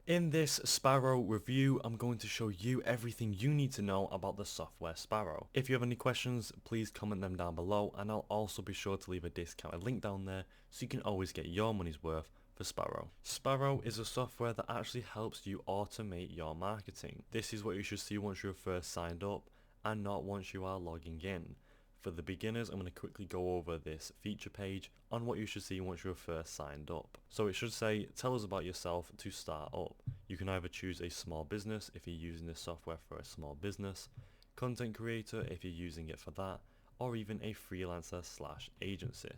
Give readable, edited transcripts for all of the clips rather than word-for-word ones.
In this Sparrow review, I'm going to show you everything you need to know about the software Sparrow. If you have any questions, please comment them down below, and I'll also be sure to leave a discounted link down there so you can always get your money's worth for Sparrow. Sparrow is a software that actually helps you automate your marketing. This is what you should see once you're first signed up and not once you are logging in. For the beginners, I'm going to quickly go over this feature page on what you should see once you're first signed up. So it should say, tell us about yourself to start up. You can either choose a small business if you're using this software for a small business, content creator if you're using it for that, or even a freelancer slash agency.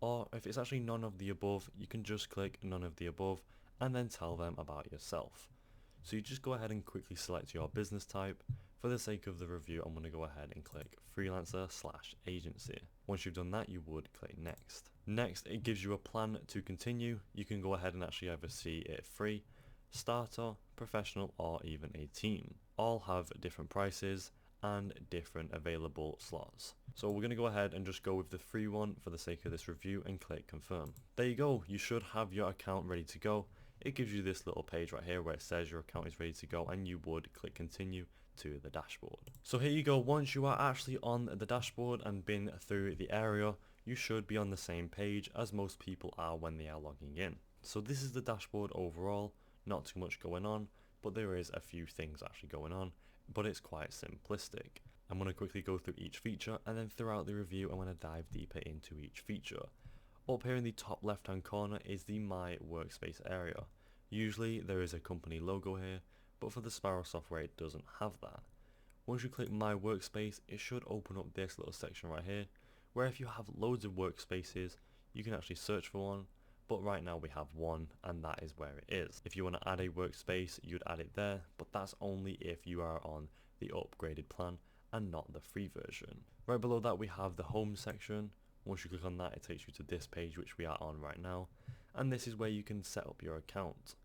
Or if it's actually none of the above, you can just click none of the above and then tell them about yourself. So you just go ahead and quickly select your business type. For the sake of the review, I'm going to go ahead and click freelancer slash agency. Once you've done that, you would click next. Next, it gives you a plan to continue. You can go ahead and actually either see it free, starter, professional, or even a team. All have different prices and different available slots. So we're going to go ahead and just go with the free one for the sake of this review and click confirm. There you go, you should have your account ready to go. It gives you this little page right here where it says your account is ready to go, and you would click continue to the dashboard. So here you go, once you are actually on the dashboard and been through the area, you should be on the same page as most people are when they are logging in. So this is the dashboard overall, not too much going on, but there is a few things actually going on, but it's quite simplistic. I'm going to quickly go through each feature, and then throughout the review I'm going to dive deeper into each feature. Up here in the top left hand corner is the My Workspace area. Usually there is a company logo here, but for the Sparrow software it doesn't have that. Once you click My Workspace, it should open up this little section right here, where if you have loads of workspaces, you can actually search for one, but right now we have one, and that is where it is. If you want to add a workspace, you'd add it there, but that's only if you are on the upgraded plan and not the free version. Right below that we have the home section. Once you click on that, it takes you to this page which we are on right now, and this is where you can set up your account.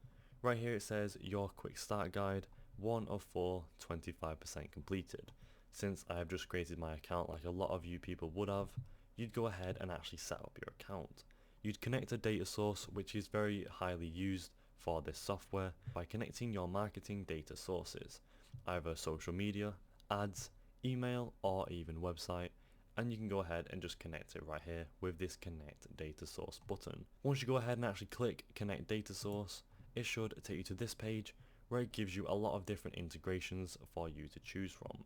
Right here it says your quick start guide, 1 of 4, 25% completed. Since I have just created my account like a lot of you people would have, you'd go ahead and actually set up your account. You'd connect a data source which is very highly used for this software by connecting your marketing data sources, either social media, ads, email, or even website, and you can go ahead and just connect it right here with this connect data source button. Once you go ahead and actually click connect data source, it should take you to this page where it gives you a lot of different integrations for you to choose from.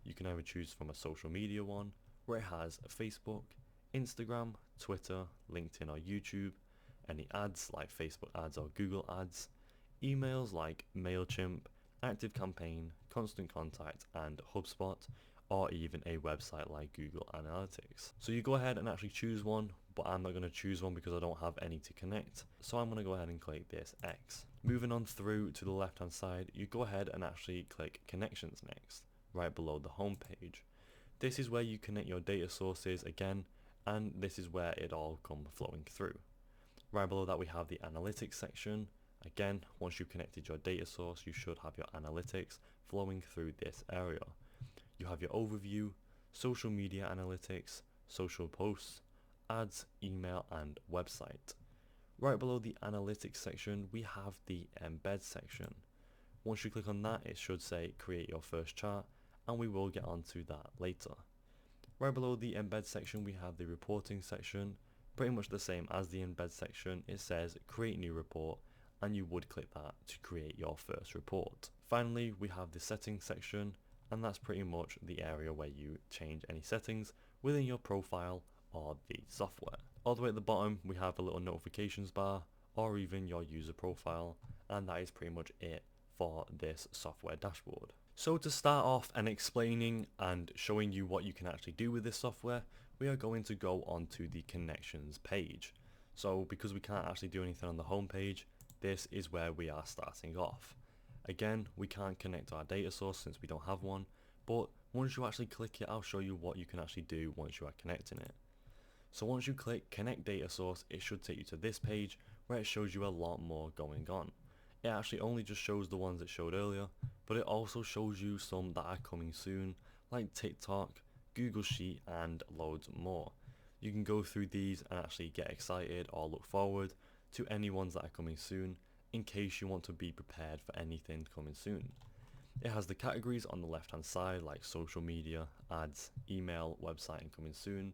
You can either choose from a social media one where it has Facebook, Instagram, Twitter, LinkedIn or YouTube, any ads like Facebook ads or Google ads, emails like MailChimp, ActiveCampaign, Constant Contact and HubSpot, or even a website like Google Analytics. So you go ahead and actually choose one, but I'm not going to choose one because I don't have any to connect, so I'm going to go ahead and click this X. Moving on through to the left hand side, you go ahead and actually click connections next, right below the home page. This is where you connect your data sources again, and this is where it all comes flowing through. Right below that we have the analytics section. Again, once you've connected your data source, you should have your analytics flowing through this area. You have your overview, social media analytics, social posts, ads, email and website. Right below the analytics section we have the embed section. Once you click on that, it should say create your first chart, and we will get onto that later. Right below the embed section we have the reporting section, pretty much the same as the embed section. It says create new report, and you would click that to create your first report. Finally we have the settings section, and that's pretty much the area where you change any settings within your profile or the software. All the way at the bottom we have a little notifications bar or even your user profile, and that is pretty much it for this software dashboard. So to start off and explaining and showing you what you can actually do with this software, we are going to go onto the connections page. So because we can't actually do anything on the home page, this is where we are starting off. Again, we can't connect our data source since we don't have one, but once you actually click it, I'll show you what you can actually do once you are connecting it. So once you click connect data source, it should take you to this page where it shows you a lot more going on. It actually only just shows the ones it showed earlier, but it also shows you some that are coming soon, like TikTok, Google Sheet and loads more. You can go through these and actually get excited or look forward to any ones that are coming soon, in case you want to be prepared for anything coming soon. It has the categories on the left hand side like social media, ads, email, website and coming soon,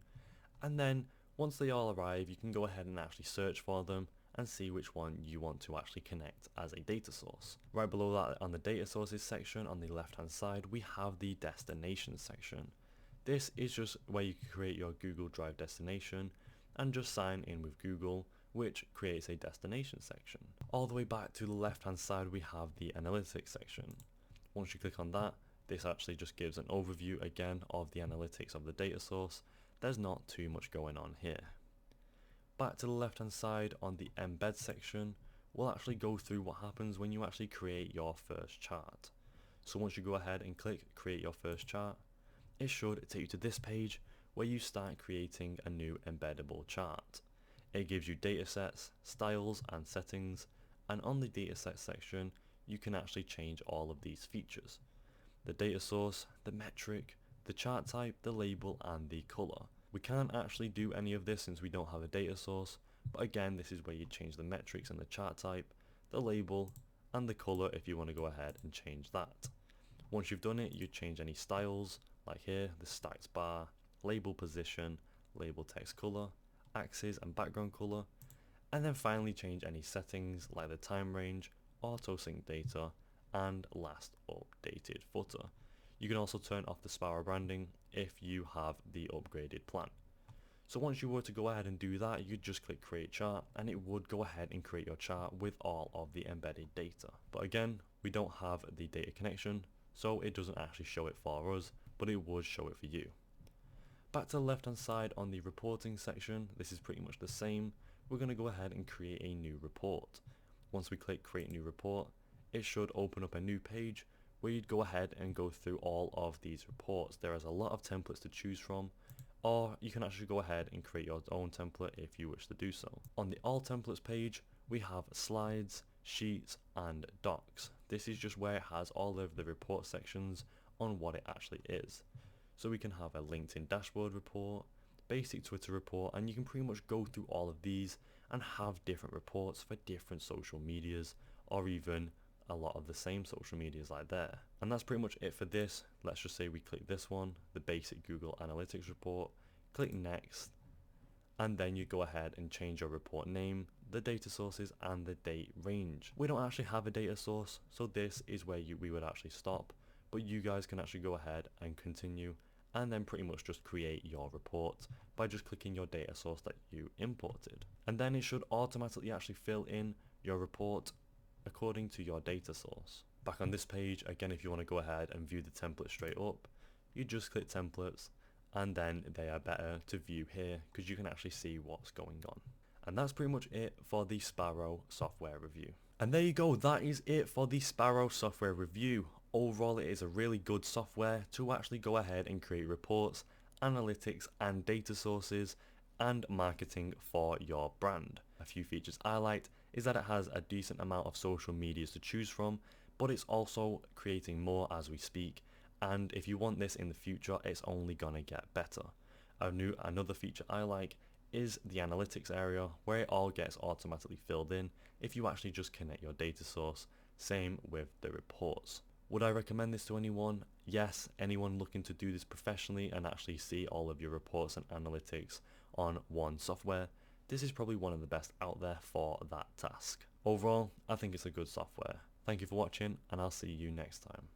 and then once they all arrive you can go ahead and actually search for them and see which one you want to actually connect as a data source. Right below that on the data sources section on the left hand side we have the destination section. This is just where you can create your Google Drive destination and just sign in with Google, which creates a destination section. All the way back to the left hand side we have the analytics section. Once you click on that, this actually just gives an overview again of the analytics of the data source. There's not too much going on here. Back to the left hand side on the embed section, we'll actually go through what happens when you actually create your first chart. So once you go ahead and click create your first chart, it should take you to this page where you start creating a new embeddable chart. It gives you datasets, styles and settings, and on the dataset section you can actually change all of these features. The data source, the metric, the chart type, the label and the color. We can't actually do any of this since we don't have a data source, but again this is where you change the metrics and the chart type, the label and the color if you want to go ahead and change that. Once you've done it, you change any styles like here, the stacked bar, label position, label text color, axis and background color, and then finally change any settings like the time range, auto sync data and last updated footer. You can also turn off the Sparrow branding if you have the upgraded plan. So once you were to go ahead and do that, you'd just click create chart and it would go ahead and create your chart with all of the embedded data. But again, we don't have the data connection, so it doesn't actually show it for us, but it would show it for you. Back to the left hand side on the reporting section, this is pretty much the same. We're going to go ahead and create a new report. Once we click create new report, it should open up a new page where you'd go ahead and go through all of these reports. There is a lot of templates to choose from, or you can actually go ahead and create your own template if you wish to do so. On the all templates page, we have slides, sheets and docs. This is just where it has all of the report sections on what it actually is. So we can have a LinkedIn dashboard report, basic Twitter report, and you can pretty much go through all of these and have different reports for different social medias, or even a lot of the same social medias like there. And that's pretty much it for this. Let's just say we click this one, the basic Google Analytics report, click next, and then you go ahead and change your report name, the data sources and the date range. We don't actually have a data source, so this is where we would actually stop, but you guys can actually go ahead and continue and then pretty much just create your report by just clicking your data source that you imported. And then it should automatically actually fill in your report according to your data source. Back on this page, again, if you want to go ahead and view the template straight up, you just click templates and then they are better to view here because you can actually see what's going on. And that's pretty much it for the Sparrow software review. And there you go, that is it for the Sparrow software review. Overall, it is a really good software to actually go ahead and create reports, analytics and data sources and marketing for your brand. A few features I liked is that it has a decent amount of social medias to choose from, but it's also creating more as we speak, and if you want this in the future, it's only gonna get better. Another feature I like is the analytics area where it all gets automatically filled in if you actually just connect your data source. Same with the reports. Would I recommend this to anyone? Yes, anyone looking to do this professionally and actually see all of your reports and analytics on one software. This is probably one of the best out there for that task. Overall, I think it's a good software. Thank you for watching and I'll see you next time.